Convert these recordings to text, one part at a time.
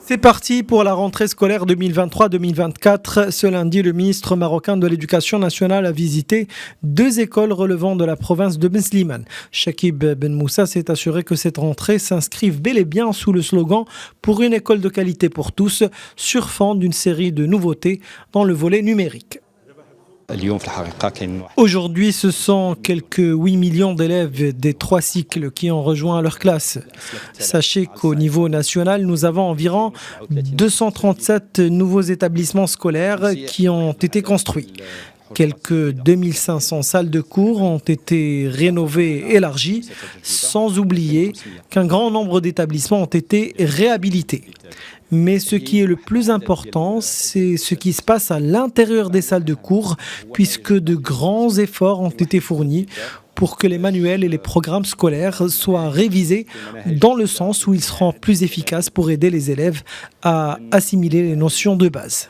C'est parti pour la rentrée scolaire 2023-2024. Ce lundi, le ministre marocain de l'Éducation nationale a visité 2 écoles relevant de la province de Ben Slimane. Chakib Ben Moussa s'est assuré que cette rentrée s'inscrive bel et bien sous le slogan « Pour une école de qualité pour tous », sur fond d'une série de nouveautés dans le volet numérique. Aujourd'hui, ce sont quelques 8 millions d'élèves des 3 cycles qui ont rejoint leur classe. Sachez qu'au niveau national, nous avons environ 237 nouveaux établissements scolaires qui ont été construits. Quelques 2500 salles de cours ont été rénovées et élargies, sans oublier qu'un grand nombre d'établissements ont été réhabilités. Mais ce qui est le plus important, c'est ce qui se passe à l'intérieur des salles de cours, puisque de grands efforts ont été fournis pour que les manuels et les programmes scolaires soient révisés dans le sens où ils seront plus efficaces pour aider les élèves à assimiler les notions de base.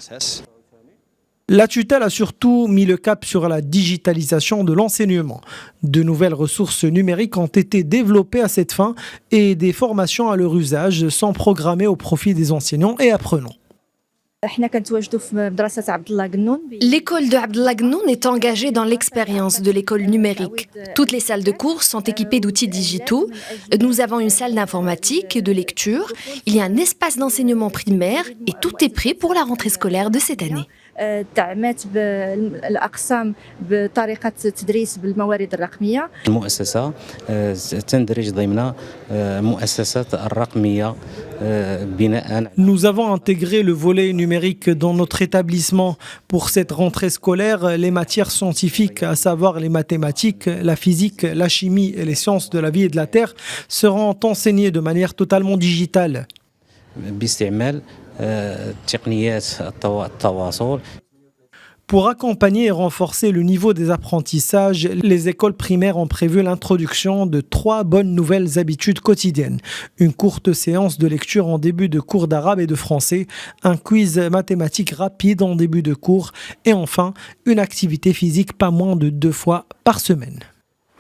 La tutelle a surtout mis le cap sur la digitalisation de l'enseignement. De nouvelles ressources numériques ont été développées à cette fin et des formations à leur usage sont programmées au profit des enseignants et apprenants. L'école de Abdallah Gnoun est engagée dans l'expérience de l'école numérique. Toutes les salles de cours sont équipées d'outils digitaux. Nous avons une salle d'informatique et de lecture. Il y a un espace d'enseignement primaire et tout est prêt pour la rentrée scolaire de cette année. المؤسسة تندرج ضمن مؤسسات الرقمية بناء. Nous avons intégré le volet numérique dans notre établissement. Pour cette rentrée scolaire, les matières scientifiques, à savoir les mathématiques, la physique, la chimie et les sciences de la vie et de la terre, seront enseignées de manière totalement digitale. Pour accompagner et renforcer le niveau des apprentissages, les écoles primaires ont prévu l'introduction de 3 bonnes nouvelles habitudes quotidiennes. Une courte séance de lecture en début de cours d'arabe et de français, un quiz mathématique rapide en début de cours et enfin une activité physique pas moins de 2 fois par semaine.